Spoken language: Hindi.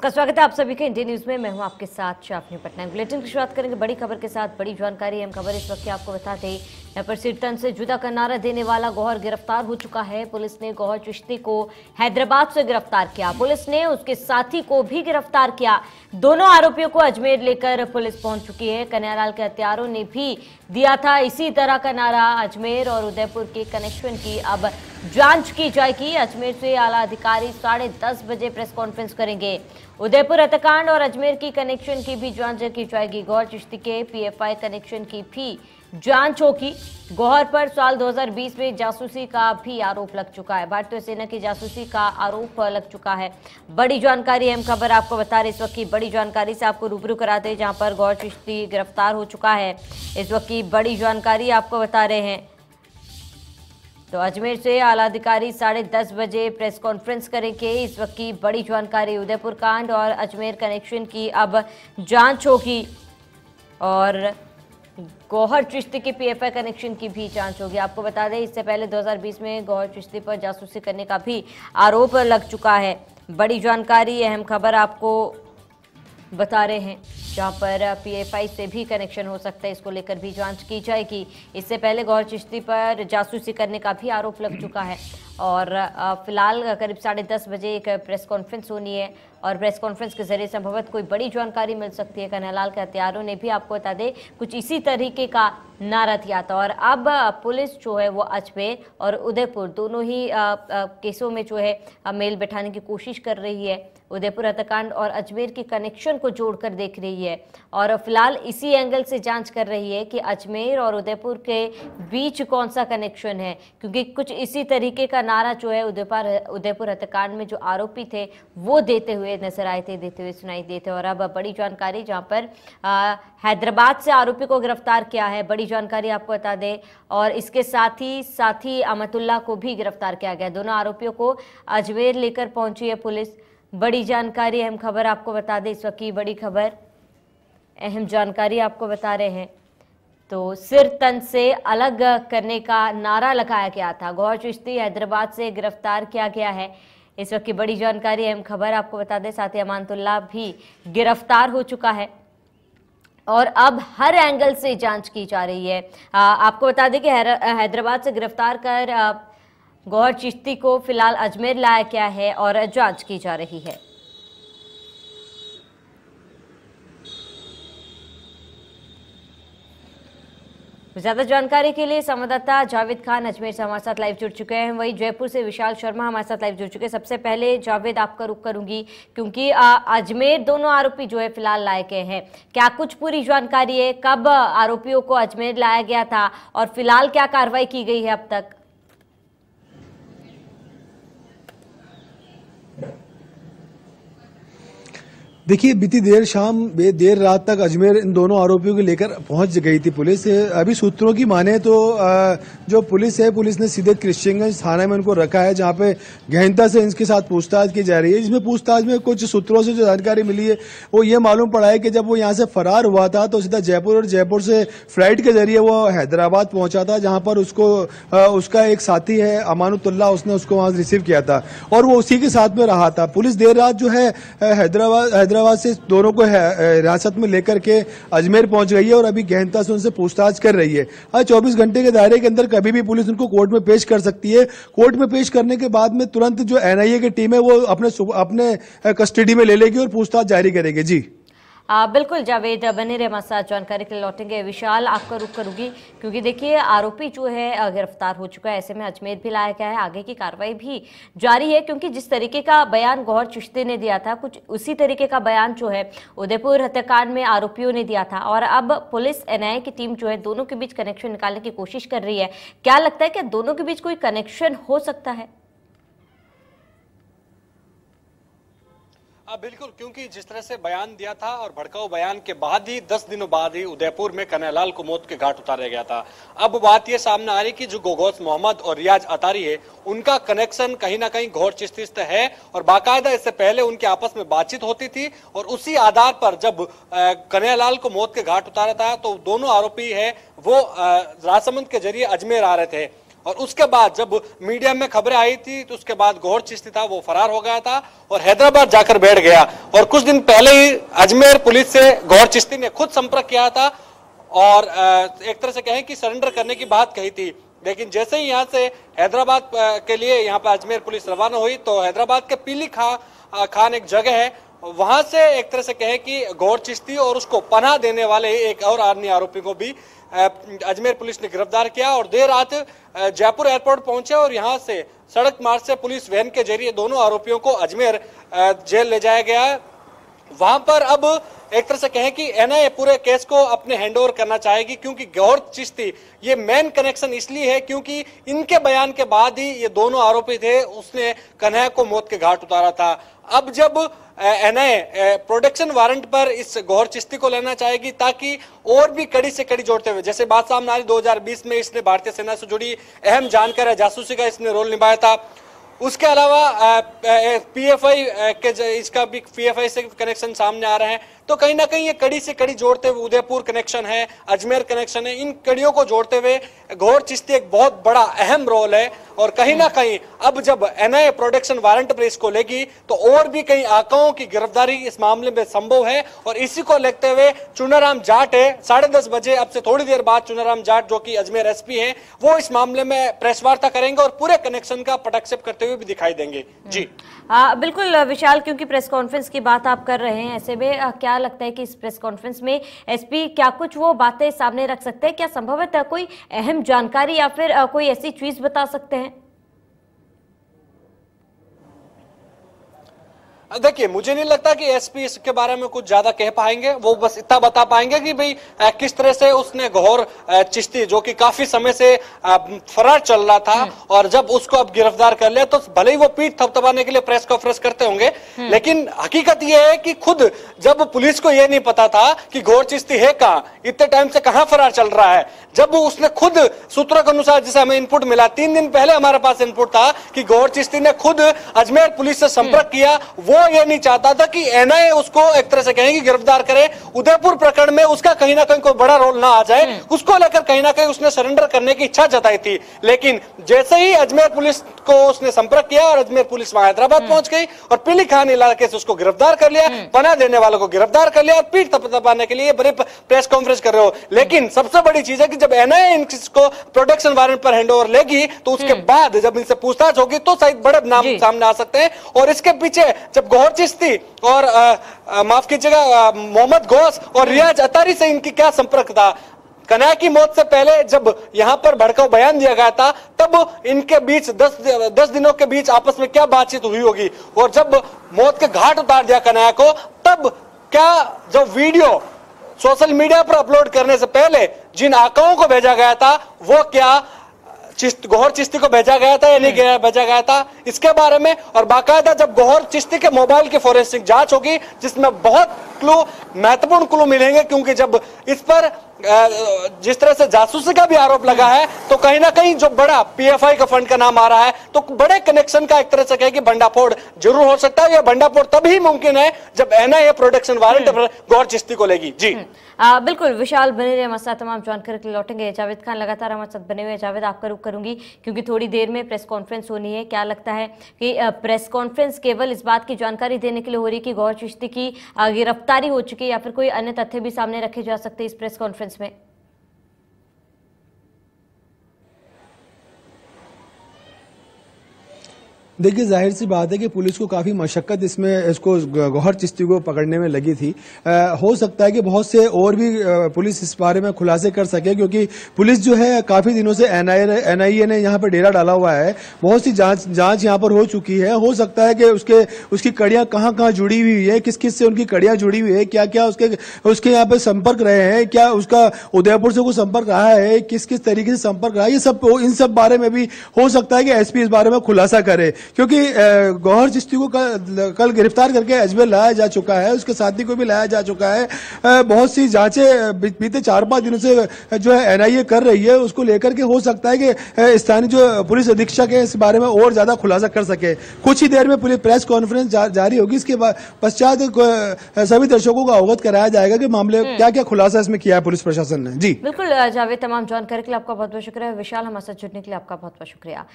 का स्वागत है आप सभी का इंडिया न्यूज में। मैं हूं आपके साथ शाफनी पटनायक। बुलेटिन की शुरुआत करेंगे बड़ी खबर के साथ। बड़ी जानकारी अहम खबर इस वक्त की आपको बताते हैं, यहाँ पर सिरतन से जुदा का नारा देने वाला गौहर गिरफ्तार हो चुका है। पुलिस ने गौहर चिश्ती को हैदराबाद से गिरफ्तार किया। पुलिस ने उसके साथी को भी गिरफ्तार किया। दोनों आरोपियों को अजमेर लेकर पुलिस पहुंच चुकी है। कन्हैयालाल के हत्यारों ने भी दिया था इसी तरह का नारा। अजमेर और उदयपुर के कनेक्शन की अब जांच की जाएगी। अजमेर से आला अधिकारी 10:30 बजे प्रेस कॉन्फ्रेंस करेंगे। उदयपुर हत्याकांड और अजमेर की कनेक्शन की भी जांच की जाएगी। गौहर चिश्ती के पीएफआई कनेक्शन की भी जांच होगी। गौहर पर साल 2020 में जासूसी का भी आरोप लग चुका है। भारतीय सेना की जासूसी का आरोप लग चुका है। बड़ी जानकारी अहम खबर आपको बता रहे इस वक्त की बड़ी जानकारी से आपको रूबरू कराते हैं, जहां पर गौहर चिश्ती गिरफ्तार हो चुका है। इस वक्त की बड़ी जानकारी आपको बता रहे हैं। तो अजमेर से आला अधिकारी 10:30 बजे प्रेस कॉन्फ्रेंस करेंगे। इस वक्त की बड़ी जानकारी, उदयपुर कांड और अजमेर कनेक्शन की अब जांच होगी और गौहर चिश्ती के पीएफआई कनेक्शन की भी जांच होगी। आपको बता दें, इससे पहले 2020 में गौहर चिश्ती पर जासूसी करने का भी आरोप लग चुका है। बड़ी जानकारी अहम खबर आपको बता रहे हैं, जहां पर पीएफआई से भी कनेक्शन हो सकता है, इसको लेकर भी जांच की जाएगी। इससे पहले गौहर चिश्ती पर जासूसी करने का भी आरोप लग चुका है और फिलहाल करीब 10:30 बजे एक प्रेस कॉन्फ्रेंस होनी है और प्रेस कॉन्फ्रेंस के जरिए संभवतः कोई बड़ी जानकारी मिल सकती है। कन्हैयालाल के हत्यारों ने भी, आपको बता दें, कुछ इसी तरीके का नारा दिया था और अब पुलिस जो है वो अजमेर और उदयपुर दोनों ही केसों में जो है मेल बैठाने की कोशिश कर रही है। उदयपुर हत्याकांड और अजमेर के कनेक्शन को जोड़कर देख रही है और फिलहाल इसी एंगल से जांच कर रही है कि अजमेर और उदयपुर के बीच कौन सा कनेक्शन है, क्योंकि कुछ इसी तरीके का नारा जो है उदयपुर हत्याकांड में जो आरोपी थे वो देते हुए नजर आए थे, देते हुए सुनाई देते। और अब बड़ी जानकारी, जहां पर हैदराबाद से आरोपी को गिरफ्तार किया है, बड़ी जानकारी आपको बता दें। और इसके साथी अमतुल्ला को भी गिरफ्तार किया गया। दोनों आरोपियों को अजमेर लेकर पहुंची है पुलिस। बड़ी जानकारी अहम खबर आपको बता दें, इस वक्त की बड़ी खबर अहम जानकारी आपको बता रहे हैं। तो सिर तन से अलग करने का नारा लगाया गया था। गौहर चिश्ती हैदराबाद से गिरफ्तार किया गया है। इस वक्त की बड़ी जानकारी अहम खबर आपको बता दें, साथ ही अमानतुल्लाह भी गिरफ्तार हो चुका है और अब हर एंगल से जांच की जा रही है। आपको बता दें कि हैदराबाद से गिरफ्तार कर गौहर चिश्ती को फिलहाल अजमेर लाया गया है और जांच की जा रही है। ज्यादा जानकारी के लिए संवाददाता जावेद खान अजमेर से हमारे साथ लाइव जुड़ चुके हैं। वहीं जयपुर से विशाल शर्मा हमारे साथ लाइव जुड़ चुके हैं। सबसे पहले जावेद, आपका रुख करूंगी, क्योंकि अजमेर दोनों आरोपी जो है फिलहाल लाए गए हैं। क्या कुछ पूरी जानकारी है, कब आरोपियों को अजमेर लाया गया था और फिलहाल क्या कार्रवाई की गई है अब तक? देखिए, बीती देर रात तक अजमेर इन दोनों आरोपियों को लेकर पहुंच गई थी पुलिस। अभी सूत्रों की माने तो जो पुलिस है, पुलिस ने सीधे क्रिश्चियनगंज थाने में उनको रखा है, जहां पे गहनता से इनके साथ पूछताछ की जा रही है। जिसमें पूछताछ में कुछ सूत्रों से जो जानकारी मिली है वो ये मालूम पड़ा है कि जब वो यहाँ से फरार हुआ था तो सीधा जयपुर और जयपुर से फ्लाइट के जरिए वो हैदराबाद पहुंचा था, जहां पर उसका एक साथी है अमानुतुल्लाह, उसने उसको वहां रिसीव किया था और वो उसी के साथ में रहा था। पुलिस देर रात जो है हैदराबाद से दोनों को हिरासत में लेकर के अजमेर पहुंच गई है और अभी गहनता से उनसे पूछताछ कर रही है। आज 24 घंटे के दायरे के अंदर कभी भी पुलिस उनको कोर्ट में पेश कर सकती है। कोर्ट में पेश करने के बाद में तुरंत जो एनआईए की टीम है वो अपने कस्टडी में ले लेगी और पूछताछ जारी करेगी। जी बिल्कुल जावेद, बने रहे हमारे साथ, जानकारी के लिए लौटेंगे। विशाल, आपका रुख करूंगी, क्योंकि देखिए आरोपी जो है गिरफ्तार हो चुका है, ऐसे में अजमेर भी लाया गया है, आगे की कार्रवाई भी जारी है। क्योंकि जिस तरीके का बयान गौहर चिश्ती ने दिया था, कुछ उसी तरीके का बयान जो है उदयपुर हत्याकांड में आरोपियों ने दिया था और अब पुलिस एनआईए की टीम जो है दोनों के बीच कनेक्शन निकालने की कोशिश कर रही है। क्या लगता है कि दोनों के बीच कोई कनेक्शन हो सकता है? बिल्कुल, क्योंकि जिस तरह से बयान दिया था और भड़काऊ बयान के बाद ही 10 दिनों बाद ही उदयपुर में कन्हैयालाल को मौत के घाट उतारा गया था। अब बात यह सामने आ रही कि जो गोगोस मोहम्मद और रियाज अतारी है, उनका कनेक्शन कहीं ना कहीं गौहर चिश्ती से है और बाकायदा इससे पहले उनके आपस में बातचीत होती थी और उसी आधार पर जब कन्हैयालाल को मौत के घाट उतारा था तो दोनों आरोपी है वो राजसमंद के जरिए अजमेर आ रहे थे और उसके बाद जब मीडिया में खबरें आई थी तो उसके बाद गौहर चिश्ती था वो फरार हो गया था और हैदराबाद जाकर बैठ गया। और कुछ दिन पहले ही अजमेर पुलिस से गौहर चिश्ती ने खुद संपर्क किया था और एक तरह से कहें कि सरेंडर करने की बात कही थी। लेकिन जैसे ही यहाँ से हैदराबाद के लिए यहाँ पर अजमेर पुलिस रवाना हुई तो हैदराबाद के पीली खान एक जगह है, वहां से एक तरह से कहे कि गौहर चिश्ती और उसको पनाह देने वाले एक और अन्य आरोपी को भी अजमेर पुलिस ने गिरफ्तार किया और देर रात जयपुर एयरपोर्ट पहुंचे और यहां से सड़क मार्ग से पुलिस वैन के जरिए दोनों आरोपियों को अजमेर जेल ले जाया गया। वहां पर अब एक तरह से कहें कि एनआईए पूरे केस को अपने हैंडओवर करना चाहेगी, क्योंकि गौहर चिश्ती ये मेन कनेक्शन इसलिए है क्योंकि इनके बयान के बाद ही ये दोनों आरोपी थे उसने कन्हैया को मौत के घाट उतारा था। अब जब एनआईए प्रोटेक्शन वारंट पर इस गौहर चिश्ती को लेना चाहेगी ताकि और भी कड़ी से कड़ी जोड़ते हुए, जैसे बात सामने आ रही 2020 में इसने भारतीय सेना से जुड़ी अहम जानकारी जासूसी का इसने रोल निभाया था। उसके अलावा पीएफआई के इसका भी पीएफआई से कनेक्शन सामने आ रहे हैं, तो कहीं ना कहीं ये कड़ी से कड़ी जोड़ते हुए उदयपुर कनेक्शन है, अजमेर कनेक्शन है, इन कड़ियों को जोड़ते हुए गौहर चिश्ती एक बहुत बड़ा अहम रोल है। और कहीं ना कहीं अब जब एनआईए प्रोटेक्शन वारंट पर इसको लेगी तो और भी कई आकाओं की गिरफ्तारी इस मामले में संभव है। और इसी को लेते हुए चुनाराम जाट है 10:30 बजे, अब से थोड़ी देर बाद चुनाराम जाट जो कि अजमेर एसपी है वो इस मामले में प्रेस वार्ता करेंगे और पूरे कनेक्शन का पटाक्षेप करते हुए भी दिखाई देंगे। जी बिल्कुल विशाल, क्योंकि प्रेस कॉन्फ्रेंस की बात आप कर रहे हैं, ऐसे में क्या लगता है कि इस प्रेस कॉन्फ्रेंस में एसपी क्या कुछ वो बातें सामने रख सकते हैं? क्या संभवतः कोई अहम जानकारी या फिर कोई ऐसी चीज बता सकते हैं? देखिए, मुझे नहीं लगता कि एसपी इसके बारे में कुछ ज्यादा कह पाएंगे। वो बस इतना बता पाएंगे कि भाई किस तरह से उसने गौहर चिश्ती जो कि काफी समय से फरार चल रहा था और जब उसको अब गिरफ्तार कर लिया तो भले ही वो पीठ थपथपाने के लिए प्रेस कॉन्फ्रेंस करते होंगे, लेकिन हकीकत ये है कि खुद जब पुलिस को ये नहीं पता था कि गौहर चिश्ती है कहाँ, इतने टाइम से कहाँ फरार चल रहा है, जब उसने खुद सूत्रों के अनुसार जिसे हमें इनपुट मिला 3 दिन पहले हमारे पास इनपुट था कि गौहर चिश्ती ने खुद अजमेर पुलिस से संपर्क किया, वो ये नहीं चाहता था कि एनआईए उसको एक तरह से कहेंगे गिरफ्तार करे, उदयपुर प्रकरण में उसका कहीं ना कहीं कोई बड़ा रोल ना आ जाए, उसको लेकर कहीं ना कहीं उसने सरेंडर करने की इच्छा जताई थी। लेकिन जैसे ही अजमेर पुलिस को उसने संपर्क किया और अजमेर पुलिस वहां हैदराबाद पहुंच गई और पीली खान इलाके से उसको गिरफ्तार कर लिया, पनाह देने वालों को गिरफ्तार कर लिया और पीठ थपथपाने के लिए बड़ी प्रेस कॉन्फ्रेंस कर रहे हो। लेकिन सबसे बड़ी चीज है कि जब एनआईए इनको प्रोटेक्शन वारंट पर हैंडओवर लेगी तो उसके बाद जब इनसे पूछताछ होगी तो शायद बड़े नाम सामने आ सकते हैं। और इसके पीछे जब गौहर चिश्ती और माफ कीजिएगा मोहम्मद गौस और रियाज अतारी से इनकी क्या संपर्क था, कन्हैया की मौत से पहले जब यहां पर भड़काऊ बयान दिया गया था तब इनके बीच 10 दिनों के बीच आपस में क्या बातचीत हुई होगी, और जब मौत के घाट उतार दिया कन्हैया को तब क्या जब वीडियो सोशल मीडिया पर अपलोड करने से पहले जिन आकाओं को भेजा गया था वो क्या गौहर चिश्ती को भेजा गया था या नहीं भेजा गया था, इसके बारे में। और बाकायदा जब गौहर चिश्ती के मोबाइल की फोरेंसिक जांच होगी जिसमें बहुत महत्वपूर्ण क्लू मिलेंगे, क्योंकि जब इस पर जिस तरह से जासूसी का भी आरोप लगा है तो कहीं ना कहीं जो बड़ा पीएफआई का फंड का नाम आ रहा है तो बड़े कनेक्शन का एक तरह से कहे कि भंडाफोड़ जरूर हो सकता है। यह भंडाफोड़ तभी मुमकिन है जब एनआईए प्रोटेक्शन वारंट पर गौहर चिश्ती को लेगी। जी बिल्कुल विशाल, बने रहे हमारे साथ, तमाम जानकारी के लिए लौटेंगे। जावेद खान लगातार हमारे साथ बने हुए। जावेद, आपका रुख करूंगी क्योंकि थोड़ी देर में प्रेस कॉन्फ्रेंस होनी है। क्या लगता है कि प्रेस कॉन्फ्रेंस केवल इस बात की जानकारी देने के लिए हो रही कि गौहर चिश्ती की गिरफ्तारी हो चुकी है या फिर कोई अन्य तथ्य भी सामने रखे जा सकते हैं इस प्रेस कॉन्फ्रेंस में? देखिए, जाहिर सी बात है कि पुलिस को काफी मशक्कत इसमें इसको गौहर चिश्ती को पकड़ने में लगी थी। हो सकता है कि बहुत से और भी पुलिस इस बारे में खुलासे कर सके, क्योंकि पुलिस जो है काफी दिनों से एनआईए ने यहाँ पर डेरा डाला हुआ है, बहुत सी जांच यहाँ पर हो चुकी है। हो सकता है कि उसकी कड़ियां कहाँ कहाँ जुड़ी हुई है, किस किस से उनकी कड़ियां जुड़ी हुई है, क्या क्या उसके यहाँ पे संपर्क रहे हैं, क्या उसका उदयपुर से कोई संपर्क रहा है, किस किस तरीके से संपर्क रहा है, ये सब इन सब बारे में भी हो सकता है कि एसपी इस बारे में खुलासा करे। क्योंकि गौहर चिश्ती को कल गिरफ्तार करके अजमेर लाया जा चुका है, उसके साथी को भी लाया जा चुका है। बहुत सी जांचें बीते 4-5 दिनों से जो है एनआईए कर रही है, उसको लेकर के हो सकता है कि स्थानीय जो पुलिस अधीक्षक है इस बारे में और ज्यादा खुलासा कर सके। कुछ ही देर में पुलिस प्रेस कॉन्फ्रेंस जारी होगी, इसके पश्चात सभी दर्शकों को अवगत कराया जाएगा कि मामले क्या क्या खुलासा इसमें किया है पुलिस प्रशासन ने। जी बिल्कुल जावेद, तमाम जानकारी के लिए आपका बहुत बहुत शुक्रिया। विशाल, हमारे साथ जुड़ने के लिए आपका बहुत बहुत शुक्रिया।